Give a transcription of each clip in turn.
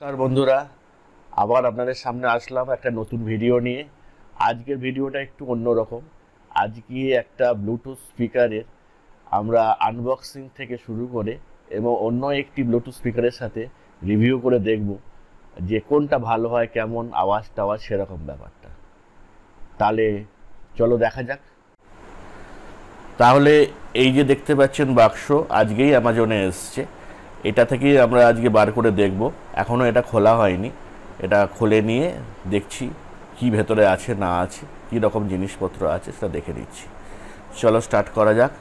নমস্কার বন্ধুরা, আবার আপনাদের সামনে আসলাম একটা নতুন ভিডিও নিয়ে। আজকের ভিডিওটা একটু অন্যরকম। আজকে একটা ব্লুটুথ স্পিকারের আমরা আনবক্সিং থেকে শুরু করে এবং অন্য একটি ব্লুটুথ স্পিকারের সাথে রিভিউ করে দেখব যে কোনটা ভালো হয়, কেমন আওয়াজ টাওয়াজ সেরকম ব্যাপারটা। তাহলে চলো দেখা যাক। তাহলে এই যে দেখতে পাচ্ছেন বাক্স, আজকেই অ্যামাজনে এসছে। এটা থেকেই আমরা আজকে বার করে দেখব। এখনও এটা খোলা হয়নি, এটা খুলে নিয়ে দেখছি কি ভেতরে আছে না আছে, কী রকম জিনিসপত্র আছে সেটা দেখে নিচ্ছি। চলো স্টার্ট করা যাক।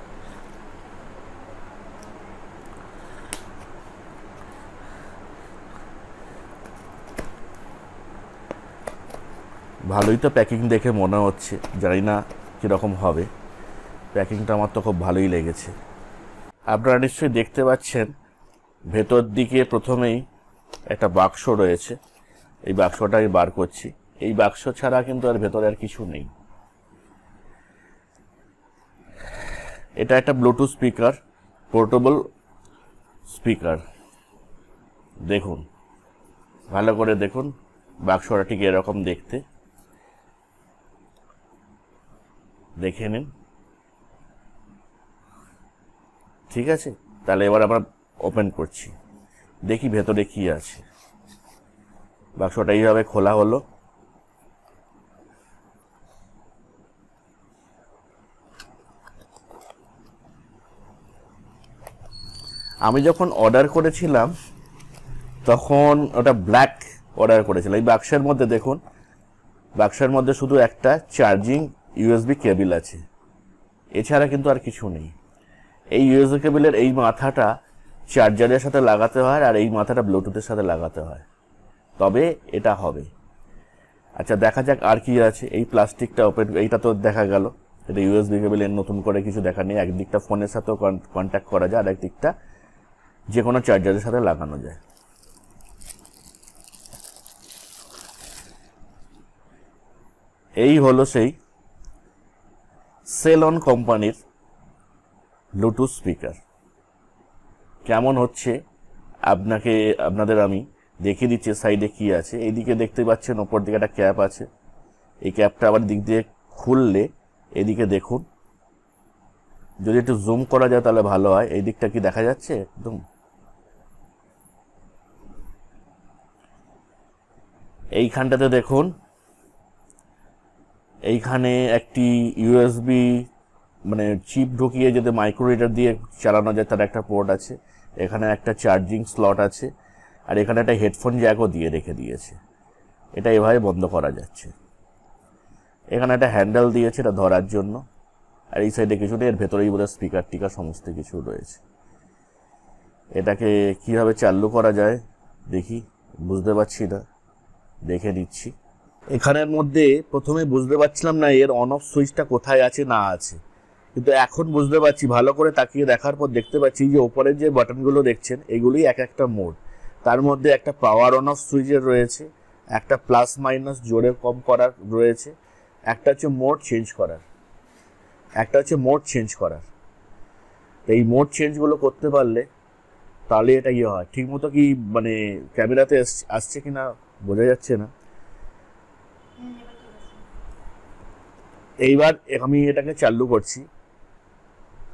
ভালোই তো প্যাকিং দেখে মনে হচ্ছে, জানি না কীরকম হবে। প্যাকিংটা আমার তো খুব ভালোই লেগেছে। আপনারা নিশ্চয়ই দেখতে পাচ্ছেন ভেতর দিকে প্রথমেই একটা বাক্স রয়েছে। এই বাক্সটা আমি বার করছি। এই বাক্স ছাড়া কিন্তু আর ভেতরে আর কিছু নেই। এটা একটা ব্লুটুথ স্পিকার, পোর্টেবল স্পিকার। দেখুন, ভালো করে দেখুন, বাক্সটা ঠিক এরকম দেখতে। দেখে নিন, ঠিক আছে। তাহলে এবার আমরা ওপেন করছি, দেখি ভেতরে কি আছে। বাক্সটা এইভাবে খোলা হলো। আমি যখন অর্ডার করেছিলাম তখন ওটা ব্ল্যাক অর্ডার করেছিলাম। এই বাক্সের মধ্যে দেখুন, বাক্সের মধ্যে শুধু একটা চার্জিং ইউএসবি কেবল আছে, এছাড়া কিন্তু আর কিছু নেই। এই ইউএসবি কেবলের এই মাথাটা চার্জারের সাথে লাগাতে হয় আর এই মাথাটা ব্লুটুথের সাথে লাগাতে হয়, তবে এটা হবে। আচ্ছা, দেখা যাক আর কি আছে। এই প্লাস্টিকটা ওপেন, এইটা তো দেখা গেল। এটা ইউএসবি কেবল, এর নতুন করে কিছু দেখা নেই। একদিকটা ফোনের সাথেও কন্ট্যাক্ট করা যায়, আর একদিকটা যে কোনো চার্জারের সাথে লাগানো যায়। এই হলো সেই সেলন কোম্পানির ব্লুটুথ স্পিকার। কেমন হচ্ছে আপনাদের আমি দেখিয়ে দিচ্ছি। সাইডে কি আছে, এইদিকে দেখতে পাচ্ছেন ওপর দিকে একটা ক্যাপ আছে। এই ক্যাপটা আবার দিক দিয়ে খুললে এদিকে দেখুন, যদি একটু জুম করা যায় তাহলে ভালো হয়। এই দিকটা কি দেখা যাচ্ছে একদম? এইখানটাতে দেখুন, এইখানে একটি ইউএসবি মানে চিপ ঢুকিয়ে যদি মাইক্রো রিডার দিয়ে চালানো যায় তার একটা পোর্ট আছে। এখানে একটা চার্জিং স্লট আছে, আর এখানে একটা হেডফোন জ্যাকও দিয়ে রেখে দিয়েছে। এটা এভাবে বন্ধ করা যাচ্ছে। এখানে একটা হ্যান্ডেল দিয়েছে এটা ধরার জন্য, আর এই সাইডে কিছুটা, এর ভেতরেই বোধহয় স্পিকার টিকার সমস্ত কিছু রয়েছে। এটাকে কিভাবে চালু করা যায় দেখি, বুঝতে পারছি না, দেখে নিচ্ছি। এখানের মধ্যে প্রথমে বুঝতে পারছিলাম না এর অন অফ সুইচটা কোথায় আছে না আছে, কিন্তু এখন বুঝতে পারছি। ভালো করে তাকিয়ে দেখার পর দেখতে পাচ্ছি যে ওপরের যে বাটনগুলো দেখছেন এগুলোই এক একটা মোড। তার মধ্যে একটা পাওয়ার অন অফ সুইচের রয়েছে, একটা প্লাস মাইনাস জোরে কম করার রয়েছে, একটা হচ্ছে মোড চেঞ্জ করার, একটা হচ্ছে মোড চেঞ্জ করার। এই মোড চেঞ্জগুলো করতে পারলে তাহলে এটা ইয়ে হয় ঠিক মতো। কি মানে ক্যামেরাতে আসছে কিনা বোঝা যাচ্ছে না। এইবার আমি এটাকে চালু করছি।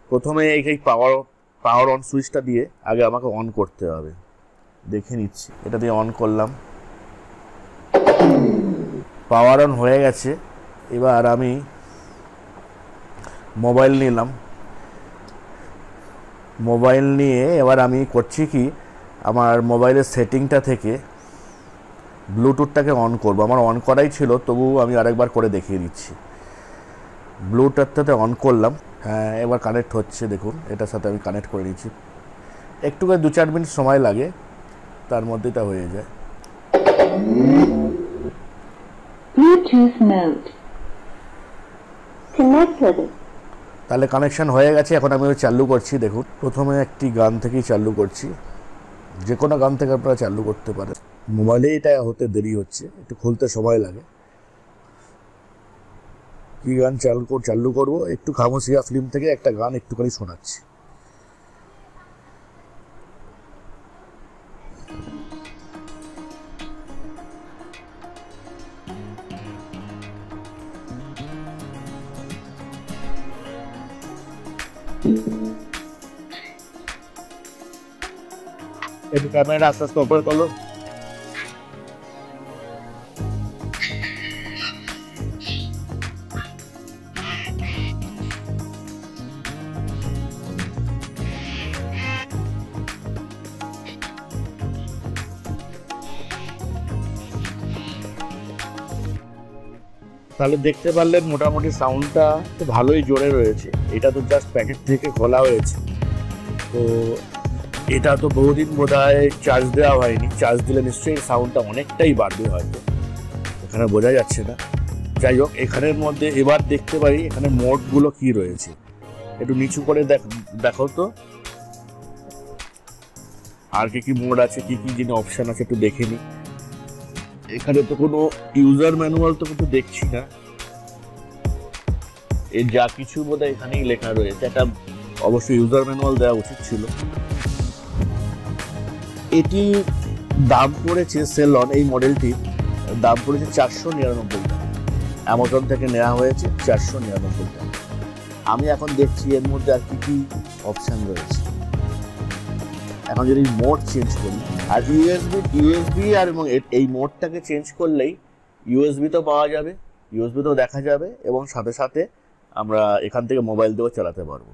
প্রথমে এই পাওয়ার অন সুইচটা দিয়ে আগে আমাকে অন করতে হবে। দেখে নিচ্ছি, এটা দিয়ে অন করলাম, পাওয়ার অন হয়ে গেছে। এবার আমি মোবাইল নিলাম, মোবাইল নিয়ে এবার আমি করছি কি, আমার মোবাইলের সেটিংটা থেকে ব্লুটুথটাকে অন করব। আমার অন করাই ছিল, তবু আমি আরেকবার করে দেখিয়ে দিচ্ছি। ব্লুটুথটাতে অন করলাম, হ্যাঁ এবার কানেক্ট হচ্ছে। দেখুন, এটার সাথে আমি কানেক্ট করে নিচ্ছি। একটু করে 2-4 মিনিট সময় লাগে, তার মধ্যে এটা হয়ে যায়। তাহলে কানেকশন হয়ে গেছে। এখন আমি চালু করছি। দেখুন, প্রথমে একটি গান থেকেই চালু করছি। যে কোনো গান থেকে আপনারা চালু করতে পারেন। মোবাইলে এটা হতে দেরি হচ্ছে, একটু খুলতে সময় লাগে। কি গান চালু করবো? একটু খামোশিয়া ফিল্ম থেকে একটা গান একটুখানি শোনাচ্ছি। একটু ক্যামেরাটা আস্তে আস্তে ওপরে করলো। তাহলে দেখতে পারলেন মোটামুটি সাউন্ডটা তো ভালোই জোরে রয়েছে। এটা তো জাস্ট প্যাকেট থেকে খোলা হয়েছে, তো এটা তো বহুদিন বোধহয় চার্জ দেওয়া হয়নি। চার্জ দিলে নিশ্চয়ই সাউন্ডটা অনেকটাই বাড়বে, হয়তো এখানে বোঝা যাচ্ছে না। যাই হোক, এখানের মধ্যে এবার দেখতে পারি এখানে মোডগুলো কি রয়েছে। একটু নিচু করে দেখো তো আর কি কি মোড আছে, কি কি জিনিস অপশন আছে একটু দেখে নি। এখানে তো কোনো ইউজার ম্যানুয়াল তো কিছু দেখছি না, এর যা কিছু বোধহয় এখানেই লেখা রয়েছে। একটা অবশ্যই ইউজার ম্যানুয়াল দেওয়া উচিত ছিল। এটি দাম পড়েছে সেলন, এই মডেলটির দাম পড়েছে 499 টাকা। অ্যামাজন থেকে নেওয়া হয়েছে 499 টাকা। আমি এখন দেখছি এর মধ্যে আর কি কি অপশন রয়েছে। এখন যদি মোড চেঞ্জ করি আর ইউএসবি আর এবং এই মোডটাকে চেঞ্জ করলেই ইউএসবি তো পাওয়া যাবে, ইউএসবি তো দেখা যাবে, এবং সাথে সাথে আমরা এখান থেকে মোবাইল দিয়েও চালাতে পারবো।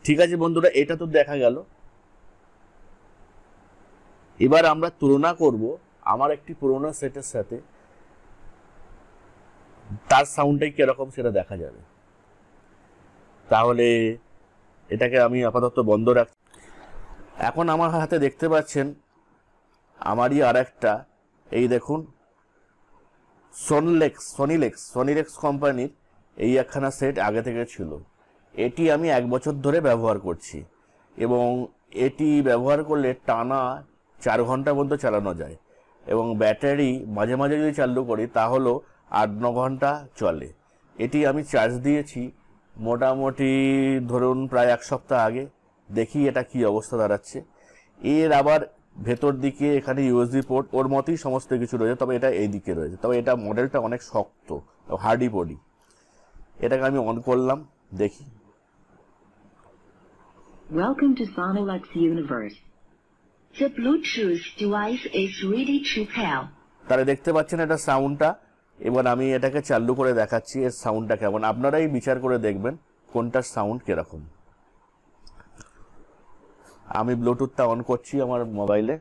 ঠিক আছে বন্ধুরা, এটা তো দেখা গেল। এবার আমরা তুলনা করব আমার একটি পুরোনো সেটের সাথে, তার সাউন্ডটাই কিরকম সেটা দেখা যাবে। তাহলে এটাকে আমি আপাতত বন্ধ রাখছি। এখন আমার হাতে দেখতে পাচ্ছেন আমারই আর একটা, এই দেখুন সনিলেক্স কোম্পানির এই একখানা সেট আগে থেকে ছিল। এটি আমি 1 বছর ধরে ব্যবহার করছি, এবং এটি ব্যবহার করলে টানা 4 ঘন্টা পর্যন্ত চালানো যায়, এবং ব্যাটারি মাঝে মাঝে যদি চালু করি তাহলেও 8-9 ঘন্টা চলে। এটি আমি চার্জ দিয়েছি মোটামুটি ধরুন প্রায় 1 সপ্তাহ আগে। দেখি এটা কি অবস্থা দাঁড়াচ্ছে। এর আবার ভেতর দিকে এখানে ইউএসবি পোর্ট, ওর মতোই সমস্ত কিছু রয়েছে, তবে এটা এই দিকে রয়েছে। তবে এটা মডেলটা অনেক শক্ত, হার্ডি বডি। এটাকে আমি অন করলাম, দেখি। Welcome to Sonolux Universe. The Bluetooth device is ready to pair. তাহলে দেখতে পাচ্ছেন এটা সাউন্ডটা। এবার আমি এটাকে চালু করে দেখাচ্ছি এর সাউন্ডটা কেমন। আপনারাই বিচার করে দেখবেন কোনটার সাউন্ড কিরকম। আমি ব্লুটুথটা অন করছি আমার মোবাইলে।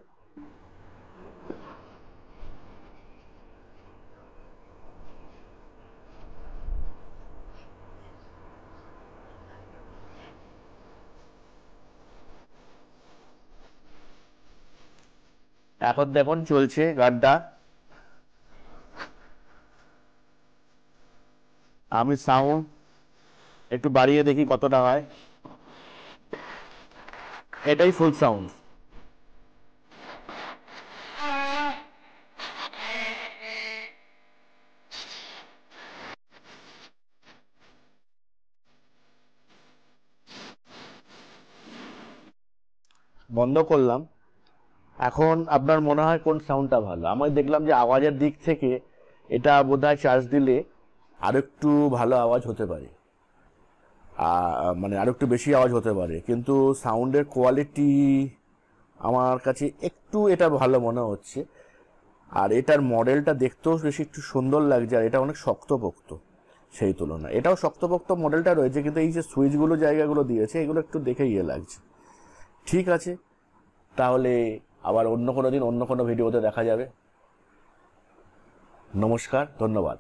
এখন দেখুন চলছে গানটা। আমি সাউন্ড একটু বাড়িয়ে দেখি কতটা হয়। এটাই ফুল সাউন্ড। বন্ধ করলাম। এখন আপনার মনে হয় কোন সাউন্ডটা ভালো? আমি দেখলাম যে আওয়াজের দিক থেকে এটা বোধহয় চার্জ দিলে আরেকটু ভালো আওয়াজ হতে পারে, মানে আরেকটু বেশি আওয়াজ হতে পারে, কিন্তু সাউন্ডের কোয়ালিটি আমার কাছে একটু এটা ভালো মনে হচ্ছে। আর এটার মডেলটা দেখতেও বেশি একটু সুন্দর লাগছে, আর এটা অনেক শক্তপোক্ত সেই তুলনায়। এটাও শক্তপোক্ত মডেলটা রয়েছে, কিন্তু এই যে সুইচগুলো জায়গাগুলো দিয়েছে এগুলো একটু দেখে লাগছে। ঠিক আছে, তাহলে আবার অন্য কোনো দিন অন্য কোনো ভিডিওতে দেখা যাবে। নমস্কার, ধন্যবাদ।